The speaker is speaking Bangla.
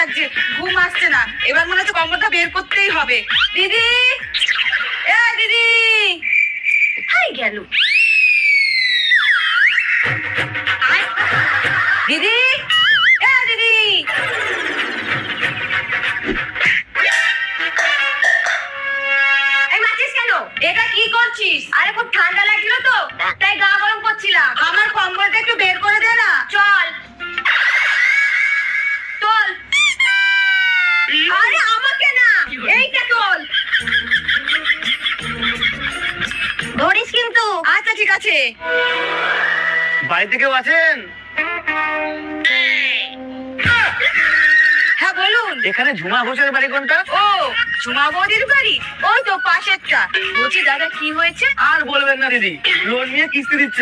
লাগছে, ঘুম আসছে না। এবার মনে হচ্ছে কম্বলটা বের করতেই হবে। দিদি, এ দিদি, হাই গেল। দিদি, এ দিদি, এই মাছিস কেন? এটা কি করছিস? আরে খুব ঠান্ডা লাগছিল তো, তাই গা গরম করছিলাম। আমার কম্বলটা একটু বের করে দে না। চল চল। আরে আমাকে না, এইটা চল। ধরিস কিন্তু। আচ্ছা ঠিক আছে। বাড়িতে কেউ আছেন? হ্যাঁ বলুন। এখানে ঝুমা ঘোষের বাড়ি কোনটা? ও, ঝুমা বৌদির বাড়ি ওই তো পাশেরটা। বলছি দাদা কি হয়েছে? আর বলবেন না দিদি, লোন নিয়ে কিস্তি দিচ্ছে